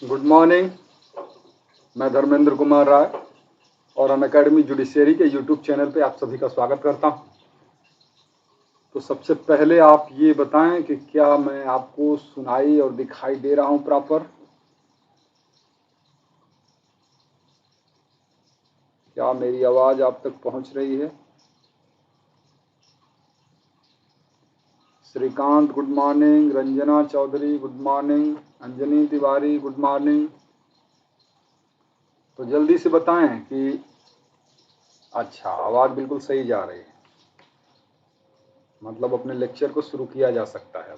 Good morning. मैं धर्मेंद्र कुमार राय और Unacademy judiciary के यूट्यूब चैनल पे आप सभी का स्वागत करता हूं। तो सबसे पहले आप ये बताएं कि क्या मैं आपको सुनाई और दिखाई दे रहा हूं प्रॉपर? क्या मेरी आवाज़ आप तक पहुंच रही है? Shrikant good morning, Ranjana Chaudhary good morning, Anjani Tiwari good morning. तो जल्दी से बताएं कि अच्छा, आवाज़ बिल्कुल सही जा रही है, मतलब अपने लेक्चर को शुरू किया जा सकता है।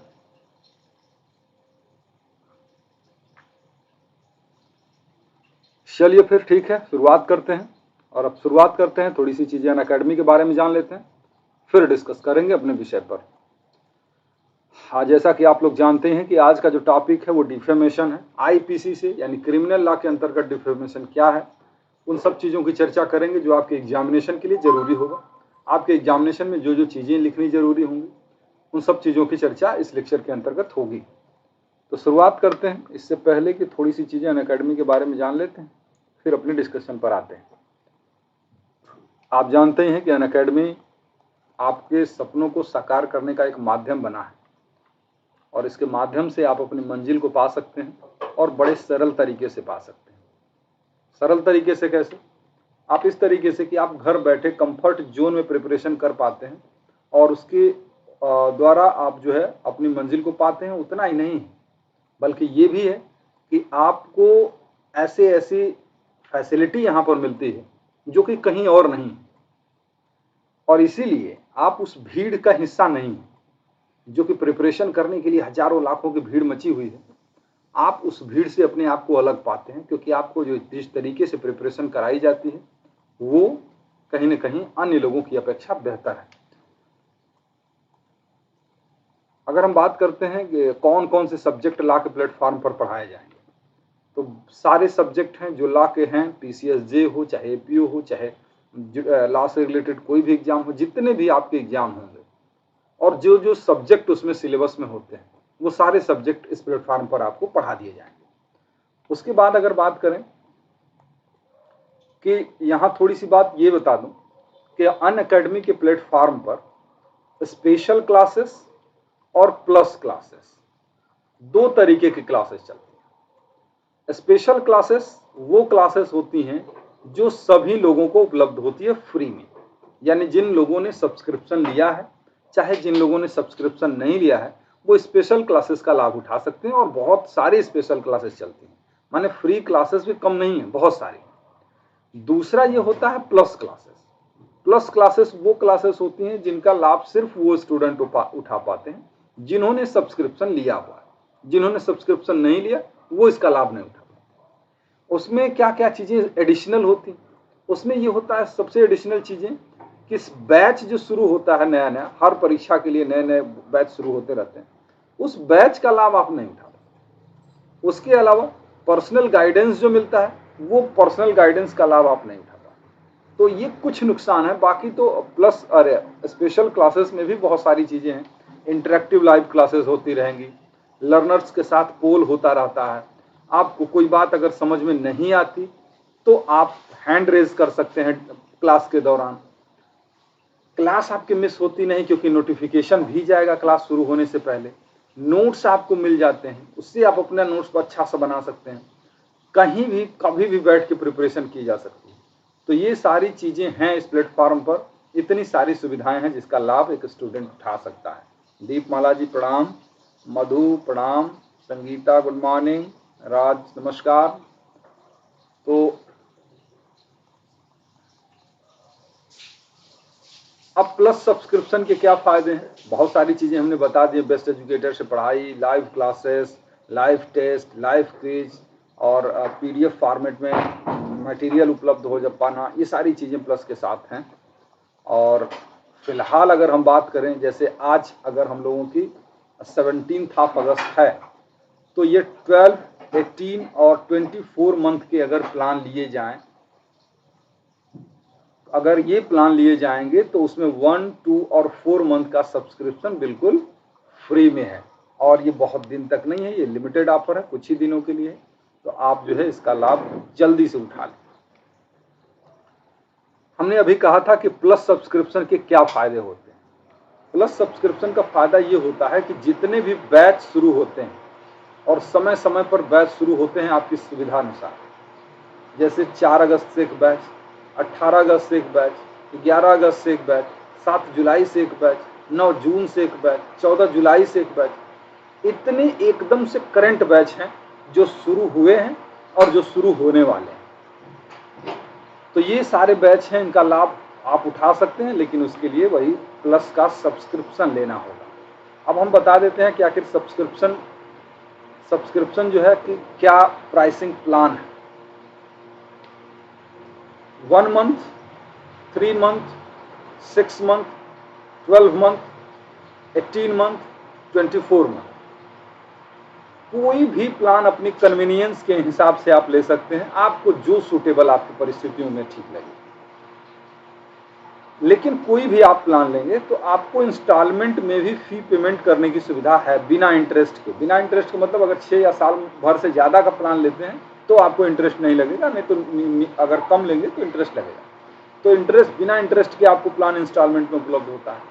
चलिए फिर ठीक है, शुरुआत करते हैं। और अब शुरुआत करते हैं, थोड़ी सी चीज़ें अनअकैडमी के बारे में जान लेते हैं, फिर डिस्कस करेंगे अपने विषय पर। हाँ, जैसा कि आप लोग जानते हैं कि आज का जो टॉपिक है वो डिफेमेशन है। आईपीसी से यानी क्रिमिनल लॉ के अंतर्गत डिफेमेशन क्या है, उन सब चीज़ों की चर्चा करेंगे जो आपके एग्जामिनेशन के लिए ज़रूरी होगा। आपके एग्जामिनेशन में जो जो चीज़ें लिखनी ज़रूरी होंगी, उन सब चीज़ों की चर्चा इस लेक्चर के अंतर्गत होगी। तो शुरुआत करते हैं। इससे पहले कि थोड़ी सी चीज़ें अनअकैडमी के बारे में जान लेते हैं, फिर अपने डिस्कशन पर आते हैं। आप जानते हैं कि अनअकैडमी आपके सपनों को साकार करने का एक माध्यम बना है और इसके माध्यम से आप अपनी मंजिल को पा सकते हैं और बड़े सरल तरीके से पा सकते हैं। सरल तरीके से कैसे? आप इस तरीके से कि आप घर बैठे कंफर्ट जोन में प्रिपरेशन कर पाते हैं और उसके द्वारा आप जो है अपनी मंजिल को पाते हैं। उतना ही नहीं, बल्कि ये भी है कि आपको ऐसे ऐसी फैसिलिटी यहाँ पर मिलती है जो कि कहीं और नहीं, और इसीलिए आप उस भीड़ का हिस्सा नहीं हैं जो कि प्रिपरेशन करने के लिए हजारों लाखों की भीड़ मची हुई है। आप उस भीड़ से अपने आप को अलग पाते हैं, क्योंकि आपको जो जिस तरीके से प्रिपरेशन कराई जाती है वो कहीं ना कहीं अन्य लोगों की अपेक्षा बेहतर है। अगर हम बात करते हैं कि कौन कौन से सब्जेक्ट लॉ के प्लेटफॉर्म पर पढ़ाए जाएंगे, तो सारे सब्जेक्ट हैं जो लॉ के हैं, पीसीएसजे हो चाहे एपीओ हो चाहे लॉ से रिलेटेड कोई भी एग्जाम हो, जितने भी आपके एग्जाम होंगे और जो जो सब्जेक्ट उसमें सिलेबस में होते हैं वो सारे सब्जेक्ट इस प्लेटफॉर्म पर आपको पढ़ा दिए जाएंगे। उसके बाद अगर बात करें कि यहाँ थोड़ी सी बात ये बता दूं कि अनअकैडमी के प्लेटफॉर्म पर स्पेशल क्लासेस और प्लस क्लासेस, दो तरीके की क्लासेस चलती हैं। स्पेशल क्लासेस वो क्लासेस होती हैं जो सभी लोगों को उपलब्ध होती है फ्री में, यानी जिन लोगों ने सब्सक्रिप्शन लिया है चाहे जिन लोगों ने सब्सक्रिप्शन नहीं लिया है वो स्पेशल क्लासेस का लाभ उठा सकते हैं। और बहुत सारी स्पेशल क्लासेस चलती हैं, माने फ्री क्लासेस भी कम नहीं है, बहुत सारी। दूसरा ये होता है प्लस क्लासेस। प्लस क्लासेस वो क्लासेस होती हैं जिनका लाभ सिर्फ वो स्टूडेंट उठा पाते हैं जिन्होंने सब्सक्रिप्शन लिया हुआ है। जिन्होंने सब्सक्रिप्शन नहीं लिया वो इसका लाभ नहीं उठा पाते। उसमें क्या क्या चीजें एडिशनल होती, उसमें ये होता है सबसे एडिशनल चीजें कि बैच जो शुरू होता है नया नया, हर परीक्षा के लिए नए नए बैच शुरू होते रहते हैं, उस बैच का लाभ आप नहीं उठा पाते। उसके अलावा पर्सनल गाइडेंस जो मिलता है वो पर्सनल गाइडेंस का लाभ आप नहीं उठा पाते। तो ये कुछ नुकसान है। बाकी तो प्लस अरे स्पेशल क्लासेस में भी बहुत सारी चीजें हैं। इंटरेक्टिव लाइव क्लासेस होती रहेंगी, लर्नर्स के साथ पोल होता रहता है। आपको कोई बात अगर समझ में नहीं आती तो आप हैंड रेज कर सकते हैं क्लास के दौरान। क्लास आपकी मिस होती नहीं क्योंकि नोटिफिकेशन भी जाएगा क्लास शुरू होने से पहले। नोट्स आपको मिल जाते हैं, उससे आप अपना नोट्स को अच्छा सा बना सकते हैं। कहीं भी कभी भी बैठ के प्रिपरेशन की जा सकती है। तो ये सारी चीजें हैं इस प्लेटफॉर्म पर, इतनी सारी सुविधाएं हैं जिसका लाभ एक स्टूडेंट उठा सकता है। दीपमाला जी प्रणाम, मधु प्रणाम, संगीता गुड मॉर्निंग, राज नमस्कार। तो अब प्लस सब्सक्रिप्शन के क्या फायदे हैं? बहुत सारी चीजें हमने बता दी। बेस्ट एजुकेटर से पढ़ाई, live classes, live test, live quiz और पीडीएफ फॉर्मेट में मटेरियल उपलब्ध हो जा पाना, ये सारी चीजें प्लस के साथ हैं। और फिलहाल अगर हम बात करें, जैसे आज अगर हम लोगों की 17 अगस्त है, तो ये 12, 18 और 24 मंथ के अगर प्लान लिए जाएं, अगर ये प्लान लिए जाएंगे तो उसमें 1, 2 और 4 मंथ का सब्सक्रिप्शन बिल्कुल फ्री में है। और ये बहुत दिन तक नहीं है, ये लिमिटेड ऑफर है, कुछ ही दिनों के लिए। तो आप जो है इसका लाभ जल्दी से उठा लें। हमने अभी कहा था कि प्लस सब्सक्रिप्शन के क्या फायदे होते हैं। प्लस सब्सक्रिप्शन का फायदा ये होता है कि जितने भी बैच शुरू होते हैं और समय समय पर बैच शुरू होते हैं आपकी सुविधा अनुसार, जैसे 4 अगस्त से एक बैच, 18 अगस्त से एक बैच, 11 अगस्त से एक बैच, 7 जुलाई से एक बैच, 9 जून से एक बैच, 14 जुलाई से एक बैच, इतने एकदम से करंट बैच हैं जो शुरू हुए हैं और जो शुरू होने वाले हैं। तो ये सारे बैच हैं, इनका लाभ आप उठा सकते हैं, लेकिन उसके लिए वही प्लस का सब्सक्रिप्शन लेना होगा। अब हम बता देते हैं कि आखिर सब्सक्रिप्शन जो है कि क्या प्राइसिंग प्लान है। 1 month, 3 month, 6 month, 12 month, 18 month, 24 month, कोई भी प्लान अपनी कन्वीनियंस के हिसाब से आप ले सकते हैं, आपको जो सूटेबल आपकी परिस्थितियों में ठीक लगे। लेकिन कोई भी आप प्लान लेंगे तो आपको इंस्टॉलमेंट में भी फी पेमेंट करने की सुविधा है, बिना इंटरेस्ट के। बिना इंटरेस्ट के मतलब अगर 6 या साल भर से ज़्यादा का प्लान लेते हैं तो आपको इंटरेस्ट नहीं लगेगा, नहीं तो अगर कम लेंगे तो इंटरेस्ट लगेगा। तो इंटरेस्ट, बिना इंटरेस्ट के आपको प्लान इंस्टॉलमेंट में उपलब्ध होता है।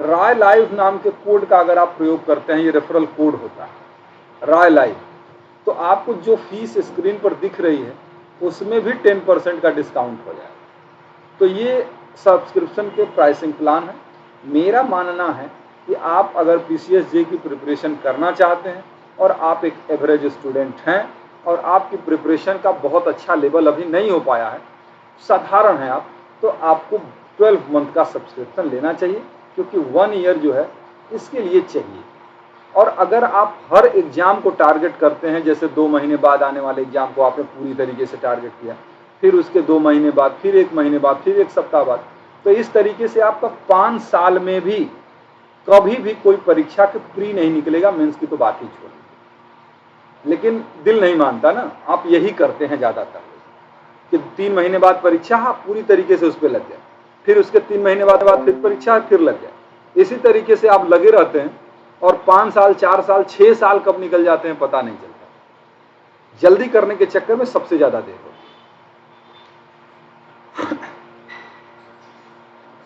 रॉय लाइफ नाम के कोड का अगर आप प्रयोग करते हैं, ये रेफरल कोड होता है रॉय लाइफ, तो आपको जो फीस स्क्रीन पर दिख रही है उसमें भी 10% का डिस्काउंट हो जाएगा। तो ये सब्सक्रिप्शन के प्राइसिंग प्लान है। मेरा मानना है कि आप अगर PCSJ की प्रिपरेशन करना चाहते हैं और आप एक एवरेज स्टूडेंट हैं और आपकी प्रिपरेशन का बहुत अच्छा लेवल अभी नहीं हो पाया है, साधारण है आप, तो आपको 12 मंथ का सब्सक्रिप्शन लेना चाहिए, क्योंकि 1 ईयर जो है इसके लिए चाहिए। और अगर आप हर एग्जाम को टारगेट करते हैं, जैसे 2 महीने बाद आने वाले एग्जाम को आपने पूरी तरीके से टारगेट किया, फिर उसके 2 महीने बाद, फिर 1 महीने बाद, फिर 1 सप्ताह बाद, तो इस तरीके से आपका 5 साल में भी कभी भी कोई परीक्षा के प्री नहीं निकलेगा, मेंस की तो बात ही छोड़। लेकिन दिल नहीं मानता ना, आप यही करते हैं ज़्यादातर कि 3 महीने बाद परीक्षा, आप पूरी तरीके से उस पर लग जाए, फिर उसके 3 महीने बाद फिर परीक्षा, फिर लग जाए। इसी तरीके से आप लगे रहते हैं और 5 साल, 4 साल, 6 साल कब निकल जाते हैं पता नहीं चलता। जल्दी करने के चक्कर में सबसे ज्यादा देर होती है।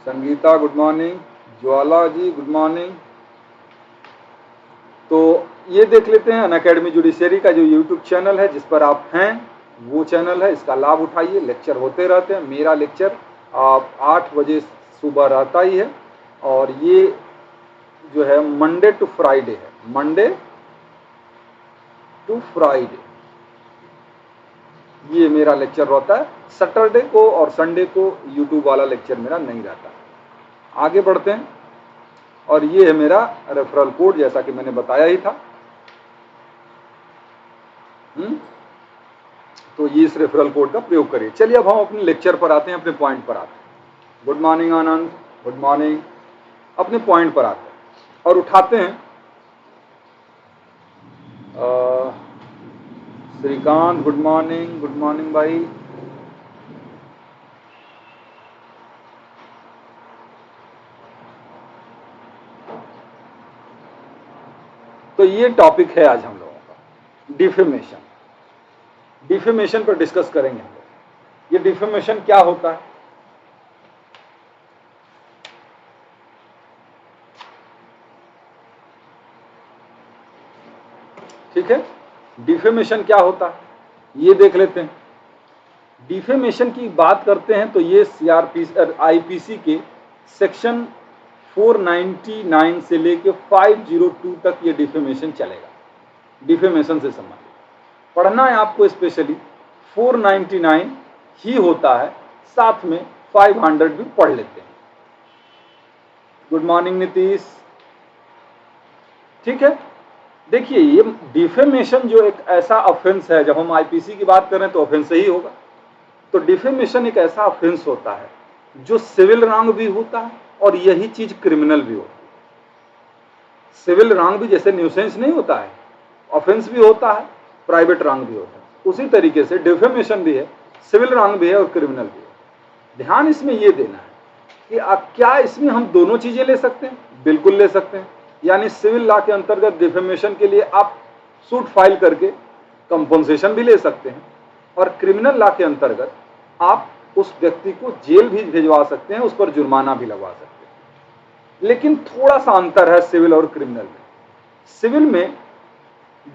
Sangeeta good morning, Jwala ji good morning. तो ये देख लेते हैं अनअकैडमी जुडिशरी का जो यूट्यूब चैनल है जिस पर आप हैं, वो चैनल है, इसका लाभ उठाइए। लेक्चर होते रहते हैं, मेरा लेक्चर 8 बजे सुबह रहता ही है, और ये जो है मंडे टू फ्राइडे है, मंडे टू फ्राइडे ये मेरा लेक्चर रहता है। सैटरडे को और संडे को यूट्यूब वाला लेक्चर मेरा नहीं रहता। आगे बढ़ते हैं, और ये है मेरा रेफरल कोड, जैसा कि मैंने बताया ही था। तो ये इस रेफरल कोड का प्रयोग करिए। चलिए अब हम अपने लेक्चर पर आते हैं, अपने पॉइंट पर आते हैं। गुड मॉर्निंग आनंद, गुड मॉर्निंग। अपने पॉइंट पर आते हैं और उठाते हैं। श्रीकांत गुड मॉर्निंग भाई। तो ये टॉपिक है आज हम लोगों का, डिफेमेशन। डिफेमेशन पर डिस्कस करेंगे हम लोग। ये डिफेमेशन क्या होता है, ठीक है। डिफेमेशन क्या होता है ये देख लेते हैं। डिफेमेशन की बात करते हैं तो ये IPC के सेक्शन 499 से लेके 502 तक ये डिफेमेशन चलेगा। डिफेमेशन से संबंधित पढ़ना है आपको, स्पेशली 499 ही होता है, साथ में 500 भी पढ़ लेते हैं। गुड मॉर्निंग नीतीश, ठीक है। देखिए ये डिफेमेशन जो एक ऐसा ऑफेंस है, जब हम IPC की बात करें तो ऑफेंस ही होगा। तो डिफेमेशन एक ऐसा ऑफेंस होता है जो सिविल रॉन्ग भी होता है और यही चीज क्रिमिनल भी होती है। सिविल रॉन्ग भी जैसे न्यूसेंस नहीं होता है, ऑफेंस भी होता है, प्राइवेट रॉन्ग भी होता है, उसी तरीके से डिफेमेशन भी है, सिविल रॉन्ग भी है और क्रिमिनल भी है। ध्यान इसमें ये देना है कि क्या इसमें हम दोनों चीजें ले सकते हैं? बिल्कुल ले सकते हैं। यानी सिविल लॉ के अंतर्गत डिफेमेशन के लिए आप सूट फाइल करके कंपनसेशन भी ले सकते हैं, और क्रिमिनल लॉ के अंतर्गत आप उस व्यक्ति को जेल भी भिजवा सकते हैं, उस पर जुर्माना भी लगवा सकते हैं। लेकिन थोड़ा सा अंतर है सिविल और क्रिमिनल में। सिविल में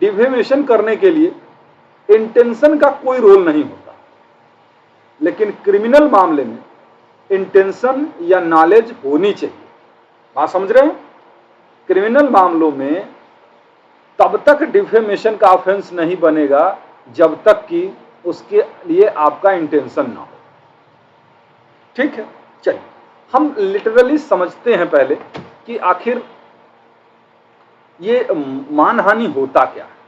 डिफेमेशन करने के लिए इंटेंशन का कोई रोल नहीं होता, लेकिन क्रिमिनल मामले में इंटेंशन या नॉलेज होनी चाहिए। बात समझ रहे हैं? क्रिमिनल मामलों में तब तक डिफेमेशन का ऑफेंस नहीं बनेगा जब तक कि उसके लिए आपका इंटेंशन ना हो। ठीक है, चलिए हम लिटरली समझते हैं पहले कि आखिर ये मानहानि होता क्या है।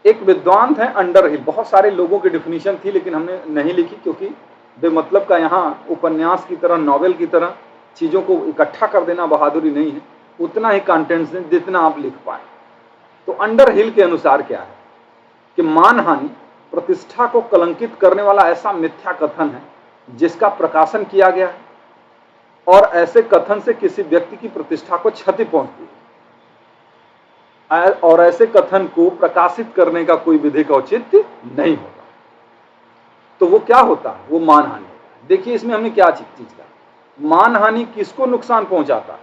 एक विद्वान थे अंडरहिल, बहुत सारे लोगों की डिफिनीशन थी लेकिन हमने नहीं लिखी, क्योंकि बेमतलब का यहाँ उपन्यास की तरह, नॉवेल की तरह चीज़ों को इकट्ठा कर देना बहादुरी नहीं है, उतना ही कंटेंट्स दें जितना आप लिख पाए। तो अंडरहिल के अनुसार क्या है कि मानहानि प्रतिष्ठा को कलंकित करने वाला ऐसा मिथ्या कथन है जिसका प्रकाशन किया गया है और ऐसे कथन से किसी व्यक्ति की प्रतिष्ठा को क्षति पहुंचती है, और ऐसे कथन को प्रकाशित करने का कोई विधिक औचित्य नहीं होता। तो वो क्या होता है? वो मानहानि होता है। देखिए इसमें हमने क्या चीज का, मानहानि किसको नुकसान पहुंचाता है?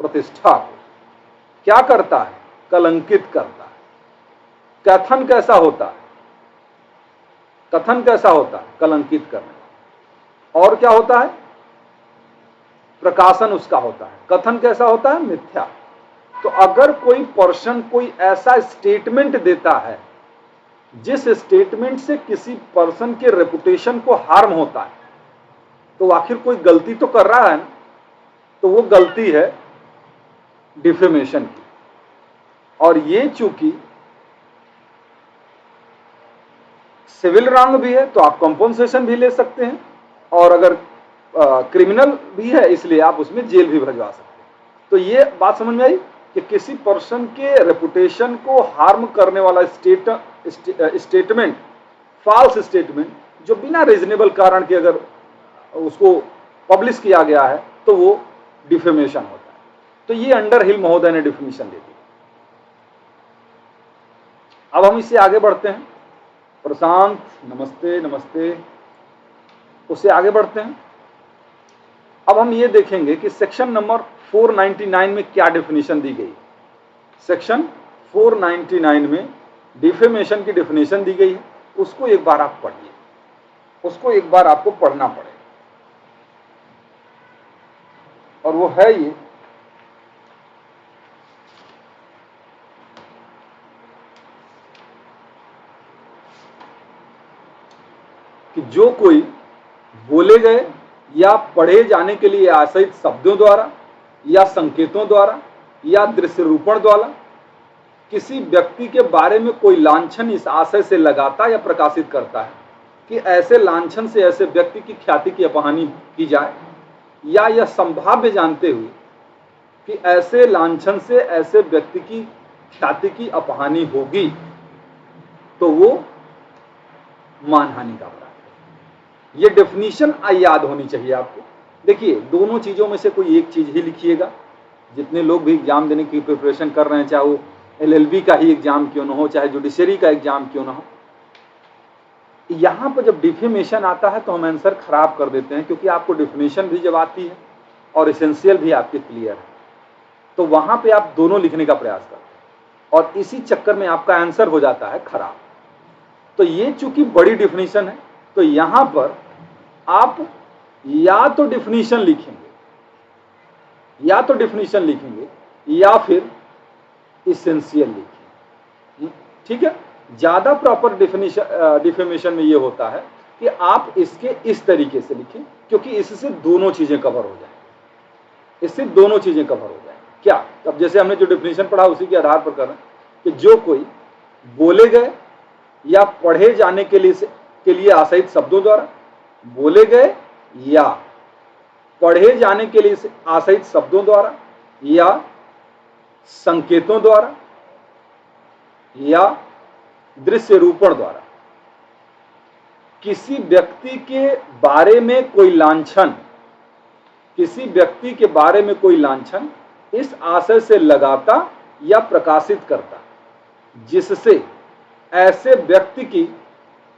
प्रतिष्ठा को। क्या करता है? कलंकित करता है। कथन कैसा होता है? कथन कैसा होता है? कलंकित करने। और क्या होता है? प्रकाशन उसका होता है। कथन कैसा होता है? मिथ्या। तो अगर कोई पर्सन कोई ऐसा स्टेटमेंट देता है जिस स्टेटमेंट से किसी पर्सन के रेपुटेशन को हार्म होता है, तो आखिर कोई गलती तो कर रहा है ना। तो वो गलती है डिफेमेशन की, और ये चूंकि सिविल रॉन्ग भी है तो आप कंपनसेशन भी ले सकते हैं, और अगर क्रिमिनल भी है इसलिए आप उसमें जेल भी भजवा सकते हैं। तो ये बात समझ में आई कि किसी पर्सन के रेपुटेशन को हार्म करने वाला स्टेटमेंट, फॉल्स स्टेटमेंट, जो बिना रीजनेबल कारण के अगर उसको पब्लिश किया गया है तो वो डिफेमेशन होता है। तो ये अंडरहिल महोदय ने डिफिनीशन दे दी। अब हम इससे आगे बढ़ते हैं। प्रशांत नमस्ते, नमस्ते। उससे आगे बढ़ते हैं। अब हम ये देखेंगे कि सेक्शन नंबर 499 में क्या डिफिनीशन दी गई। सेक्शन 499 में डिफेमेशन की डिफिनीशन दी गई है, उसको एक बार आप पढ़िए, उसको एक बार आपको पढ़ना पड़ेगा। और वो है ये कि जो कोई बोले गए या पढ़े जाने के लिए आश्रित शब्दों द्वारा या संकेतों द्वारा या दृश्य रूपण द्वारा किसी व्यक्ति के बारे में कोई लांछन इस आशय से लगाता या प्रकाशित करता है कि ऐसे लांछन से ऐसे व्यक्ति की ख्याति की अपहानि की जाए, या यह संभाव्य जानते हुए कि ऐसे लांछन से ऐसे व्यक्ति की ख्याति की अपहानि होगी, तो वो मानहानि का अपराध है। ये डेफिनीशन याद होनी चाहिए आपको। देखिए दोनों चीज़ों में से कोई एक चीज़ ही लिखिएगा। जितने लोग भी एग्जाम देने की प्रिपरेशन कर रहे हैं, चाहे वो LLB का ही एग्जाम क्यों ना हो, चाहे जुडिशरी का एग्जाम क्यों ना हो, यहाँ पर जब डिफेमेशन आता है तो हम आंसर खराब कर देते हैं, क्योंकि आपको डिफिनेशन भी जब आती है और एसेंशियल भी आपके क्लियर है, तो वहाँ पे आप दोनों लिखने का प्रयास करते हैं और इसी चक्कर में आपका आंसर हो जाता है खराब। तो ये चूंकि बड़ी डिफिनीशन है, तो यहाँ पर आप या तो डिफिनीशन लिखेंगे या फिर इसेंशियल लिखेंगे। ठीक है, ज्यादा प्रॉपर डिफेमेशन में ये होता है कि आप इसके इस तरीके से लिखें, क्योंकि इससे दोनों चीजें कवर हो जाए। क्या? अब जैसे हमने जो डिफिनीशन पढ़ा उसी के आधार पर कर रहे हैं कि जो कोई बोले गए या पढ़े जाने के लिए आश्रित शब्दों द्वारा, बोले गए या पढ़े जाने के लिए आश्रित शब्दों द्वारा या संकेतों द्वारा या दृश्य रूपण द्वारा किसी व्यक्ति के बारे में कोई लांछन इस आशय से लगाता या प्रकाशित करता जिससे ऐसे व्यक्ति की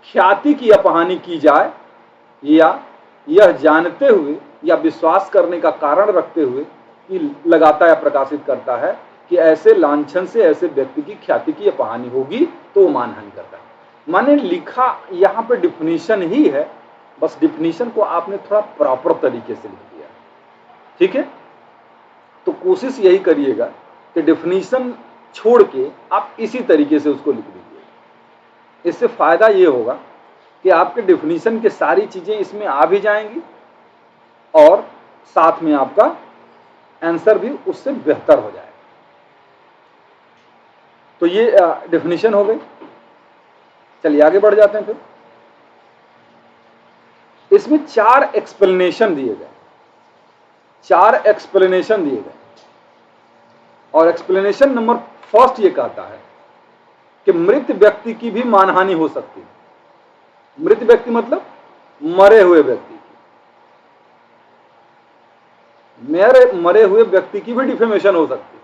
ख्याति की अपहानि की जाए या यह जानते हुए या विश्वास करने का कारण रखते हुए कि लगाता या प्रकाशित करता है कि ऐसे लांछन से ऐसे व्यक्ति की ख्याति की अपहानि होगी तो वो मानहानि करता है। माने लिखा यहाँ पे डिफिनीशन ही है, बस डिफिनीशन को आपने थोड़ा प्रॉपर तरीके से लिख दिया, ठीक है। तो कोशिश यही करिएगा कि डिफिनीशन छोड़ के आप इसी तरीके से उसको लिख दीजिए। इससे फायदा ये होगा कि आपके डिफिनीशन के सारी चीजें इसमें आ भी जाएंगी और साथ में आपका आंसर भी उससे बेहतर हो जाएगा। तो ये डिफिनीशन हो गई। चलिए आगे बढ़ जाते हैं। फिर इसमें 4 एक्सप्लेनेशन दिए गए, 4 एक्सप्लेनेशन दिए गए और एक्सप्लेनेशन नंबर फर्स्ट ये कहता है कि मृत व्यक्ति की भी मानहानि हो सकती है। मृत व्यक्ति मतलब मरे हुए व्यक्ति की, मरे हुए व्यक्ति की भी डिफेमेशन हो सकती है।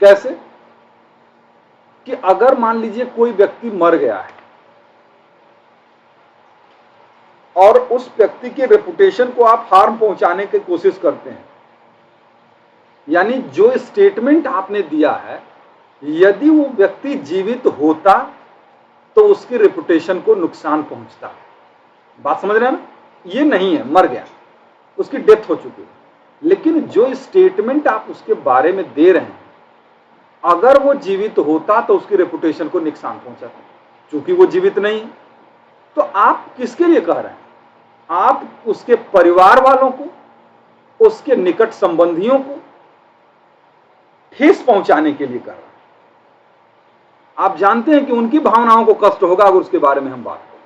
कैसे कि अगर मान लीजिए कोई व्यक्ति मर गया है और उस व्यक्ति के रेपुटेशन को आप हार्म पहुंचाने की कोशिश करते हैं, यानी जो स्टेटमेंट आपने दिया है यदि वो व्यक्ति जीवित होता तो उसकी रेपुटेशन को नुकसान पहुंचता। बात समझ रहे हैं ना? ये नहीं है, मर गया, उसकी डेथ हो चुकी है, लेकिन जो स्टेटमेंट आप उसके बारे में दे रहे हैं अगर वो जीवित होता तो उसकी रेपुटेशन को नुकसान पहुंचाता। चूंकि वो जीवित नहीं है तो आप किसके लिए कह रहे हैं? आप उसके परिवार वालों को, उसके निकट संबंधियों को ठेस पहुंचाने के लिए कर रहे हैं। आप जानते हैं कि उनकी भावनाओं को कष्ट होगा अगर उसके बारे में हम बात करें,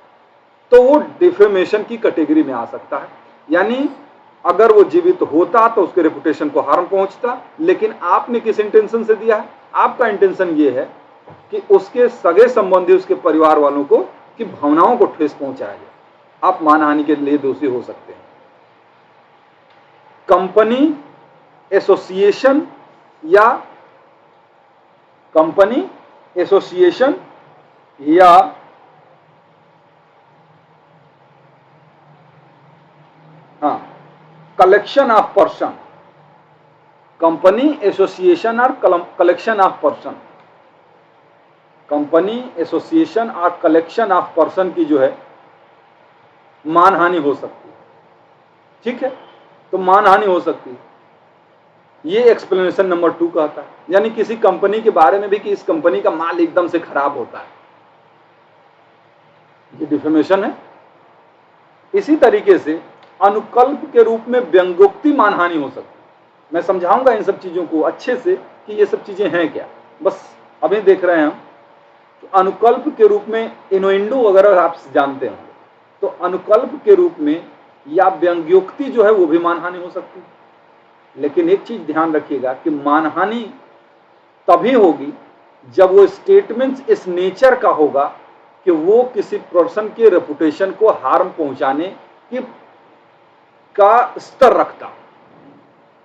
तो वो डिफेमेशन की कैटेगरी में आ सकता है। यानी अगर वो जीवित होता तो उसके रेपुटेशन को हार्म पहुंचता, लेकिन आपने किस इंटेंशन से दिया है? आपका इंटेंशन ये है कि उसके सगे संबंधी, उसके परिवार वालों को की भावनाओं को ठेस पहुंचाया जाए। आप मानहानि के लिए दोषी हो सकते हैं। कंपनी एसोसिएशन या कंपनी एसोसिएशन या collection of person, company association और collection of person, company association और कलेक्शन ऑफ पर्सन की जो है मानहानि हो सकती है। ठीक है, तो मानहानि हो सकती है, ये एक्सप्लेनेशन नंबर 2 कहता है। यानी किसी कंपनी के बारे में भी कि इस कंपनी का माल एकदम से खराब होता है, ये डिफेमेशन है। इसी तरीके से अनुकल्प के रूप में व्यंग्योक्ति मानहानि हो सकती है। मैं समझाऊंगा इन सब चीजों को अच्छे से कि ये सब चीजें हैं क्या, बस अभी देख रहे हैं हम। तो अनुकल्प के रूप में इनोइंडो वगैरह आप जानते हैं, तो अनुकल्प के रूप में या व्यंग्योक्ति जो है वो भी मानहानि हो सकती है। लेकिन एक चीज ध्यान रखिएगा कि मानहानि तभी होगी जब वो स्टेटमेंट इस नेचर का होगा कि वो किसी पर्सन के रेपुटेशन को हार्म पहुंचाने की का स्तर रखता,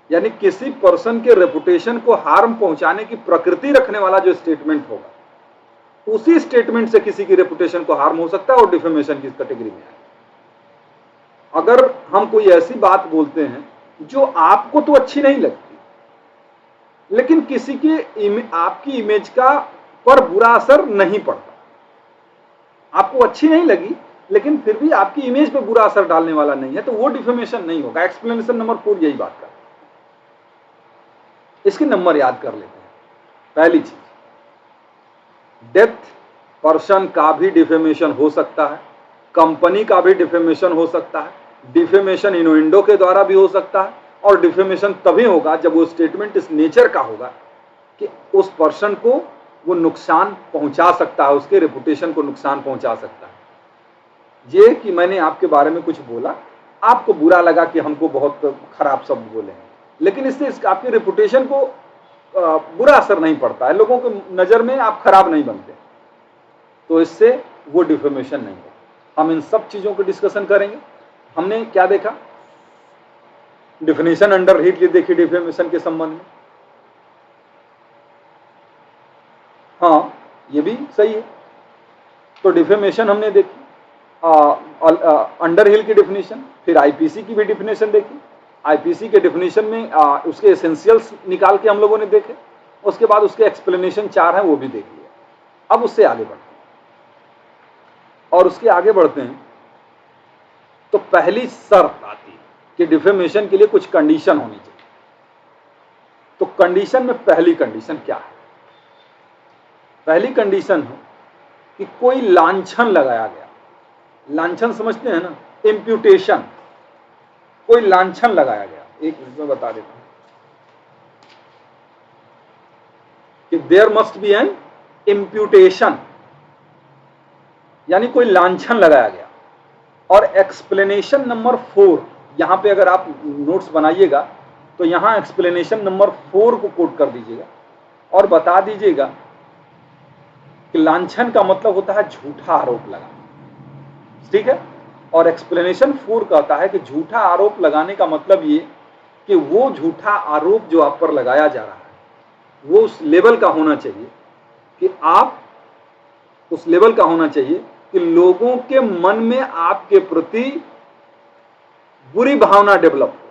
यानी किसी पर्सन के रेपुटेशन को हार्म पहुंचाने की प्रकृति रखने वाला जो स्टेटमेंट होगा, उसी स्टेटमेंट से किसी की रेपुटेशन को हार्म हो सकता है और डिफेमेशन की कैटेगरी में आए। अगर हम कोई ऐसी बात बोलते हैं जो आपको तो अच्छी नहीं लगती, लेकिन किसी के आपकी इमेज का पर बुरा असर नहीं पड़ता, आपको अच्छी नहीं लगी लेकिन फिर भी आपकी इमेज पे बुरा असर डालने वाला नहीं है, तो वो डिफेमेशन नहीं होगा। एक्सप्लेनेशन नंबर 4 यही बात करता है। इसके नंबर याद कर लेते हैं। पहली चीज, डेथ पर्सन का भी डिफेमेशन हो सकता है, कंपनी का भी डिफेमेशन हो सकता है, डिफेमेशन इनोइंडो के द्वारा भी हो सकता है, और डिफेमेशन तभी होगा जब वो स्टेटमेंट इस नेचर का होगा कि उस पर्सन को वो नुकसान पहुंचा सकता है, उसके रेपुटेशन को नुकसान पहुंचा सकता है। ये कि मैंने आपके बारे में कुछ बोला, आपको बुरा लगा कि हमको बहुत खराब शब्द बोले हैं, लेकिन इससे आपके रेपुटेशन को बुरा असर नहीं पड़ता है, लोगों की नज़र में आप खराब नहीं बनते, तो इससे वो डिफेमेशन नहीं है। हम इन सब चीज़ों को डिस्कशन करेंगे। हमने क्या देखा? डिफिनेशन अंडर हीट देखी डिफेमेशन के संबंध में। हाँ, ये भी सही है। तो डिफेमेशन हमने देखी, अंडरहिल की डेफिनेशन, फिर आईपीसी की भी डेफिनेशन देखी। आईपीसी के डेफिनेशन में उसके एसेंशियल्स निकाल के हम लोगों ने देखे, उसके बाद उसके एक्सप्लेनेशन 4 हैं वो भी देख लिया। अब उससे आगे बढ़ते हैं, और उसके आगे बढ़ते हैं तो पहली शर्त आती है कि डिफेमेशन के लिए कुछ कंडीशन होनी चाहिए। तो कंडीशन में पहली कंडीशन क्या है? पहली कंडीशन है कि कोई लांछन लगाया गया। लांछन समझते हैं ना, इम्प्यूटेशन, कोई लांछन लगाया गया। एक मिनट में बता देता हूं कि there must be an imputation, यानी कोई लांछन लगाया गया। और एक्सप्लेनेशन नंबर 4, यहां पे अगर आप नोट्स बनाइएगा तो यहां एक्सप्लेनेशन नंबर 4 को कोट कर दीजिएगा और बता दीजिएगा कि लांछन का मतलब होता है झूठा आरोप लगाना, ठीक है। और एक्सप्लेनेशन 4 कहता है कि झूठा आरोप लगाने का मतलब ये कि वो झूठा आरोप जो आप पर लगाया जा रहा है वो उस लेवल का होना चाहिए कि आप उस लेवल का होना चाहिए कि लोगों के मन में आपके प्रति बुरी भावना डेवलप हो,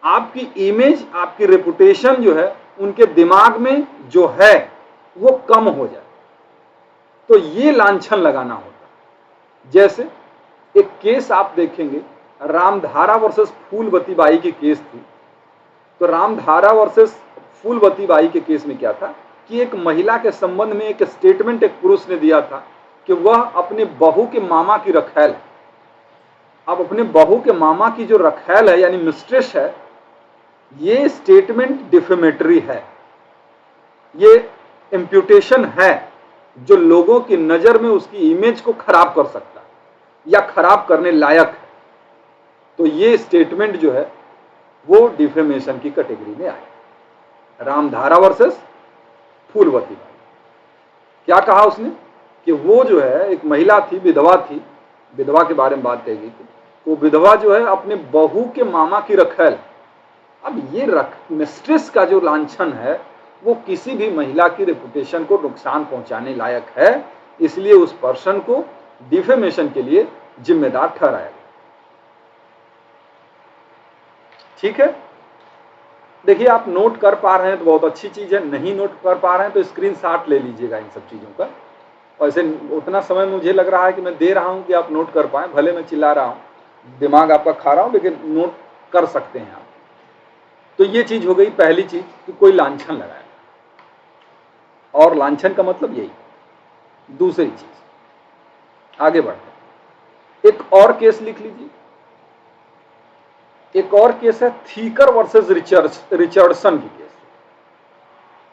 आपकी इमेज, आपकी रेपुटेशन जो है उनके दिमाग में जो है वो कम हो जाए। तो ये लांछन लगाना होता है। जैसे एक केस आप देखेंगे, रामधारा वर्सेस फूलवती बाई की केस थी। तो रामधारा वर्सेस फूलवती बाई के केस में क्या था कि एक महिला के संबंध में एक स्टेटमेंट एक पुरुष ने दिया था कि वह अपने बहू के मामा की रखैल है। अब अपने बहू के मामा की जो रखैल है यानी मिस्ट्रेस है, ये स्टेटमेंट डिफेमेटरी है, ये इम्प्यूटेशन है जो लोगों की नजर में उसकी इमेज को खराब कर सकता है या खराब करने लायक है। तो ये स्टेटमेंट जो है वो डिफेमेशन की कैटेगरी में आए। रामधारा वर्सेस फूलवती बाई, क्या कहा उसने कि वो जो है एक महिला थी, विधवा थी, विधवा के बारे में बात कही गई थी। वो विधवा जो है अपने बहू के मामा की रखैल। अब ये मिस्ट्रेस का जो लांछन है वो किसी भी महिला की रेपुटेशन को नुकसान पहुंचाने लायक है, इसलिए उस पर्सन को डिफेमेशन के लिए जिम्मेदार ठहराया गया। ठीक है, देखिए आप नोट कर पा रहे हैं तो बहुत अच्छी चीज है, नहीं नोट कर पा रहे हैं तो स्क्रीनशॉट ले लीजिएगा इन सब चीजों का। वैसे उतना समय मुझे लग रहा है कि मैं दे रहा हूं कि आप नोट कर पाए, भले मैं चिल्ला रहा हूं, दिमाग आपका खा रहा हूं, लेकिन नोट कर सकते हैं आप। तो ये चीज हो गई पहली चीज कि कोई लांछन लगाया, और लांछन का मतलब यही। दूसरी चीज, आगे बढ़ते, एक और केस लिख लीजिए। एक और केस है थीकर वर्सेस रिचर्डसन की केस।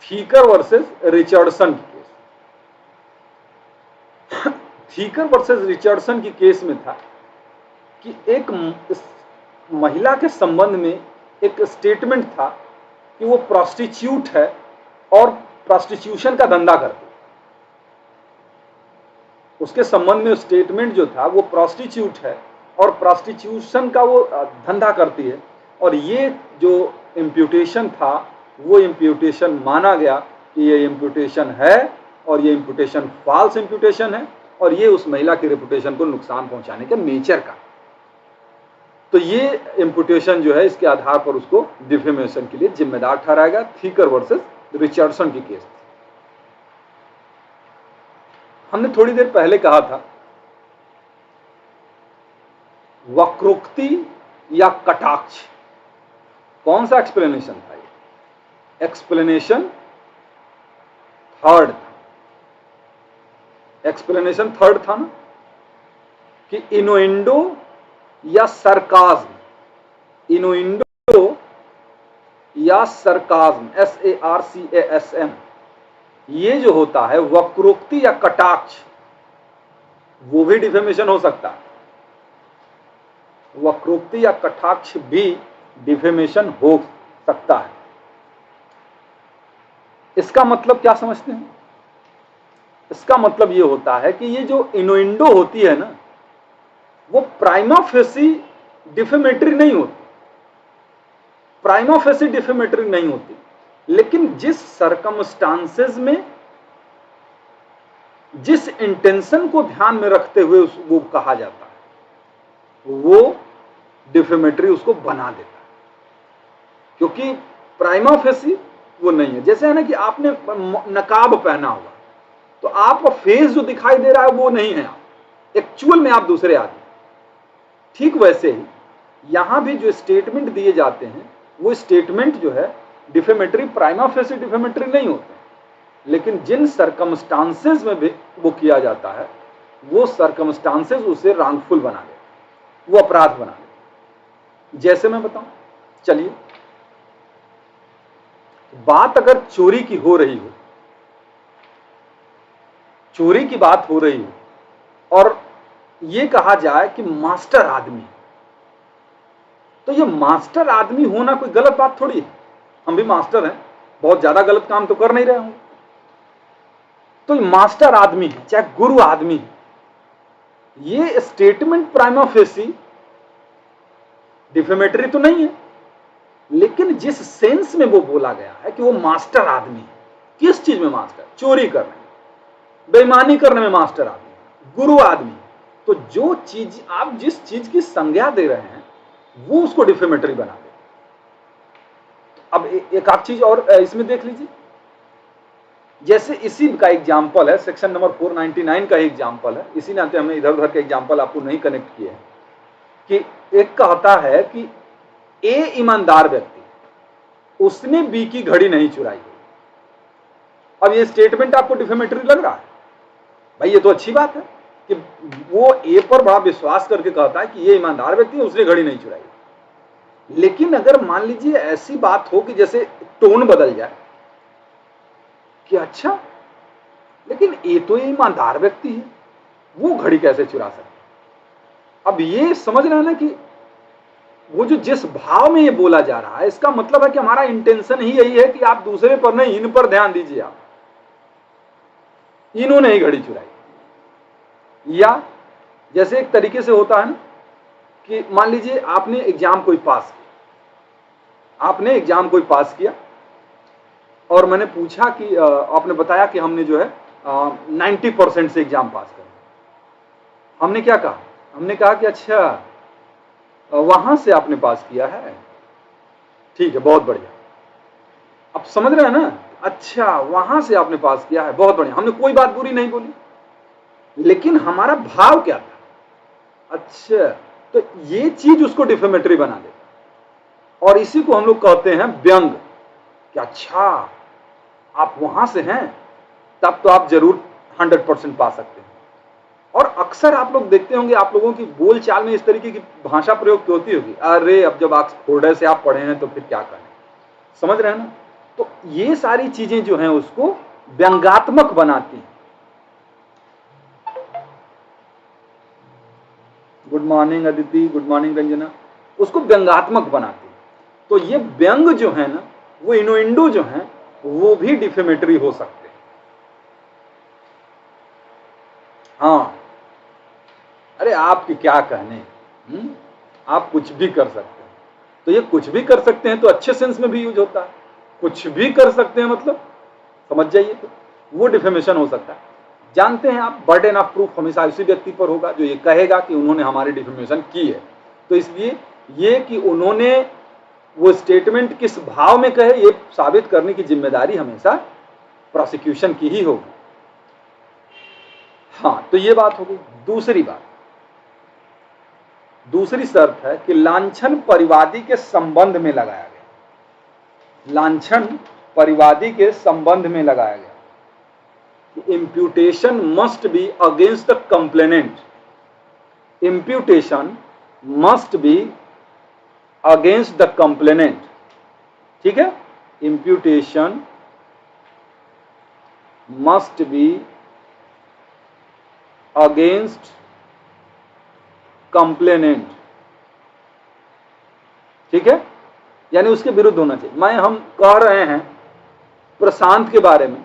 थीकर वर्सेस रिचर्डसन की केस। थीकर वर्सेस रिचर्डसन की केस में था कि एक महिला के संबंध में एक स्टेटमेंट था कि वो प्रोस्टिट्यूट है और प्रोस्टिट्यूशन का धंधा करती है। उसके संबंध में स्टेटमेंट जो था वो प्रोस्टिट्यूट है और प्रोस्टिट्यूशन का वो धंधा करती है। और ये जो इम्प्यूटेशन था वो इम्प्यूटेशन माना गया कि ये इम्प्यूटेशन है और ये इम्प्यूटेशन फॉल्स इम्प्यूटेशन है और ये उस महिला की रेपुटेशन को नुकसान पहुंचाने के नेचर का। तो ये इम्प्यूटेशन जो है इसके आधार पर उसको डिफेमेशन के लिए जिम्मेदार ठहराया गया। थीकर वर्सेस रिचर्डसन की केस। हमने थोड़ी देर पहले कहा था वक्रोक्ति या कटाक्ष, कौन सा एक्सप्लेनेशन था ये? एक्सप्लेनेशन थर्ड था। एक्सप्लेनेशन थर्ड था ना कि इनोइंडो या सरकाज्म, इनोइंडो या सरकाज्म, SARCASM, ये जो होता है वक्रोक्ति या कटाक्ष, वो भी डिफेमेशन हो सकता है। वक्रोक्ति या कटाक्ष भी डिफेमेशन हो सकता है। इसका मतलब क्या समझते हैं? इसका मतलब ये होता है कि ये जो इनोइंडो होती है ना, वो प्राइमा फेसी डिफेमेटरी नहीं होती, प्राइमा फेसी डिफेमेटरी नहीं होती, लेकिन जिस सरकमस्टांसेस में जिस इंटेंशन को ध्यान में रखते हुए वो कहा जाता है, वो डिफेमेटरी उसको बना देता है, क्योंकि प्राइमा फेसी वो नहीं है। जैसे है ना कि आपने नकाब पहना हुआ, तो आपका फेस जो दिखाई दे रहा है वो नहीं है, आप एक्चुअल में आप दूसरे आदमी। ठीक वैसे ही यहां भी जो स्टेटमेंट दिए जाते हैं, वो स्टेटमेंट जो है डिफेमेटरी, प्राइमा फेसी डिफेमेटरी नहीं होते, लेकिन जिन सरकमस्टांसेस में भी वो किया जाता है, वो सरकमस्टांसेस उसे रॉन्गफुल बना देते, वो अपराध बना देते। जैसे मैं बताऊं, चलिए, बात अगर चोरी की हो रही हो, चोरी की बात हो रही हो और ये कहा जाए कि मास्टर आदमी, तो ये मास्टर आदमी होना कोई गलत बात थोड़ी है। हम भी मास्टर हैं, बहुत ज्यादा गलत काम तो कर नहीं रहे होंगे। तो ये मास्टर आदमी है, चाहे गुरु आदमी है, ये स्टेटमेंट प्राइमा फेसी डिफेमेटरी तो नहीं है, लेकिन जिस सेंस में वो बोला गया है कि वो मास्टर आदमी है, किस चीज में मास्टर? चोरी करने में, बेईमानी करने में मास्टर आदमी, गुरु आदमी, तो जो चीज आप जिस चीज की संज्ञा दे रहे हैं वो उसको डिफेमेटरी बना दे। अब एक आप चीज और इसमें देख लीजिए, जैसे इसी का एग्जाम्पल है, सेक्शन नंबर 499 का एग्जाम्पल है, इसी नाते हमने इधर उधर के एग्जाम्पल आपको नहीं कनेक्ट किए हैं, कि एक कहता है कि ए ईमानदार व्यक्ति, उसने बी की घड़ी नहीं चुराई। अब ये स्टेटमेंट आपको डिफेमेटरी लग रहा है? भाई ये तो अच्छी बात है कि वो ए पर बड़ा विश्वास करके कहता है कि ये ईमानदार व्यक्ति है, उसने घड़ी नहीं चुराई। लेकिन अगर मान लीजिए ऐसी बात हो कि जैसे टोन बदल जाए कि अच्छा, लेकिन ए तो ईमानदार व्यक्ति है, वो घड़ी कैसे चुरा सकता? अब ये समझ रहे हैं ना कि वो जो जिस भाव में ये बोला जा रहा है, इसका मतलब है कि हमारा इंटेंशन ही यही है कि आप दूसरे पर नहीं, इन पर ध्यान दीजिए, आप इन्होंने ही घड़ी चुराई। या जैसे एक तरीके से होता है ना कि मान लीजिए आपने एग्जाम कोई पास किया, आपने एग्जाम कोई पास किया और मैंने पूछा कि आपने बताया कि हमने जो है 90% से एग्जाम पास कर। हमने क्या कहा? हमने कहा कि अच्छा वहां से आपने पास किया है, ठीक है, बहुत बढ़िया। अब समझ रहे हैं ना? अच्छा वहां से आपने पास किया है, बहुत बढ़िया। हमने कोई बात बुरी नहीं बोली, लेकिन हमारा भाव क्या था? अच्छा, तो ये चीज उसको डिफेमेटरी बना देता, और इसी को हम लोग कहते हैं व्यंग, कि अच्छा आप वहां से हैं, तब तो आप जरूर 100% पा सकते हैं। और अक्सर आप लोग देखते होंगे, आप लोगों की बोल चाल में इस तरीके की भाषा प्रयोग होती होगी, अरे अब जब ऑक्सफोर्ड से आप पढ़े हैं तो फिर क्या करें। समझ रहे हैं ना? तो ये सारी चीजें जो हैं उसको व्यंग्यात्मक बनाती हैं। Good morning Aditi, good morning Ranjana, उसको व्यंग्यात्मक बनाती है। तो ये व्यंग जो है ना, वो इनोइंडो जो है, वो भी डिफेमेटरी हो सकते हैं। हाँ, अरे आपकी क्या कहने, आप कुछ भी कर सकते हैं। तो ये कुछ भी कर सकते हैं तो अच्छे सेंस में भी यूज होता है, कुछ भी कर सकते हैं मतलब समझ जाइए, तो वो डिफेमेशन हो सकता है। जानते हैं आप, बर्डन ऑफ प्रूफ हमेशा उसी व्यक्ति पर होगा जो ये कहेगा कि उन्होंने हमारी डिफेमेशन की है। तो इसलिए ये कि उन्होंने वो स्टेटमेंट किस भाव में कहे, ये साबित करने की जिम्मेदारी हमेशा प्रोसिक्यूशन की ही होगी। हाँ, तो ये बात हो गई। दूसरी बात, दूसरी शर्त है कि लांछन परिवादी के संबंध में लगाया गया। लांछन परिवादी के संबंध में लगाया गया। Imputation must be against the complainant. Imputation must be against the complainant, ठीक है? Imputation must be against complainant, ठीक है? यानी उसके विरुद्ध होना चाहिए। हम कह रहे हैं प्रशांत के बारे में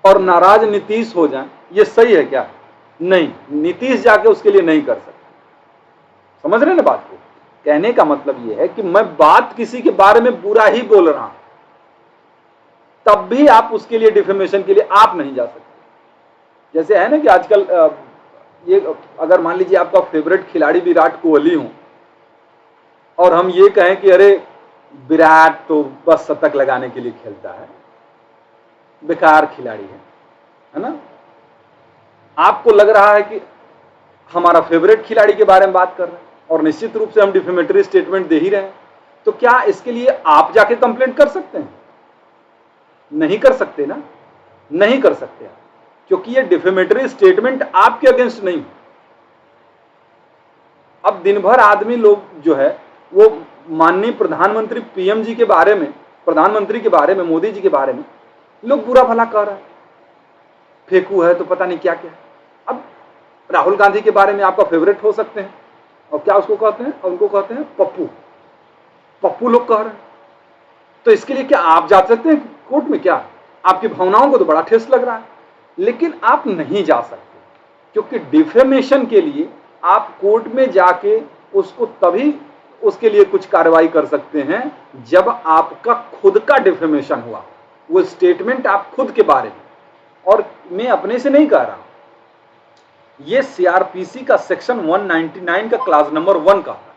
और नाराज नीतीश हो जाए, ये सही है क्या? नहीं, नीतीश जाके उसके लिए नहीं कर सकते। समझ रहे हैं ना बात को? कहने का मतलब ये है कि मैं बात किसी के बारे में बुरा ही बोल रहा हूं, तब भी आप उसके लिए डिफेमेशन के लिए आप नहीं जा सकते। जैसे है ना कि आजकल ये अगर मान लीजिए आपका फेवरेट खिलाड़ी विराट कोहली हो और हम ये कहें कि अरे विराट तो बस शतक लगाने के लिए खेलता है, बेकार खिलाड़ी है ना, आपको लग रहा है कि हमारा फेवरेट खिलाड़ी के बारे में बात कर रहे हैं और निश्चित रूप से हम डिफेमेटरी स्टेटमेंट दे ही रहे हैं, तो क्या इसके लिए आप जाके कंप्लेंट कर सकते हैं? नहीं कर सकते ना, नहीं कर सकते आप, क्योंकि ये डिफेमेटरी स्टेटमेंट आपके अगेंस्ट नहीं। अब दिन भर आदमी लोग जो है वो माननीय प्रधानमंत्री पीएम जी के बारे में, प्रधानमंत्री के बारे में, मोदी जी के बारे में लोग बुरा भला कह रहे हैं, फेंकू है तो पता नहीं क्या क्या। अब राहुल गांधी के बारे में आपका फेवरेट हो सकते हैं और क्या उसको कहते हैं, उनको कहते हैं पप्पू, पप्पू लोग कह रहे हैं, तो इसके लिए क्या आप जा सकते हैं कोर्ट में? क्या आपकी भावनाओं को तो बड़ा ठेस लग रहा है, लेकिन आप नहीं जा सकते, क्योंकि डिफेमेशन के लिए आप कोर्ट में जाके उसको तभी उसके लिए कुछ कार्रवाई कर सकते हैं जब आपका खुद का डिफेमेशन हुआ, वो स्टेटमेंट आप खुद के बारे में, और मैं अपने से नहीं कह रहा हूं, ये सीआरपीसी का सेक्शन 199 का क्लास नंबर 1 कहता है,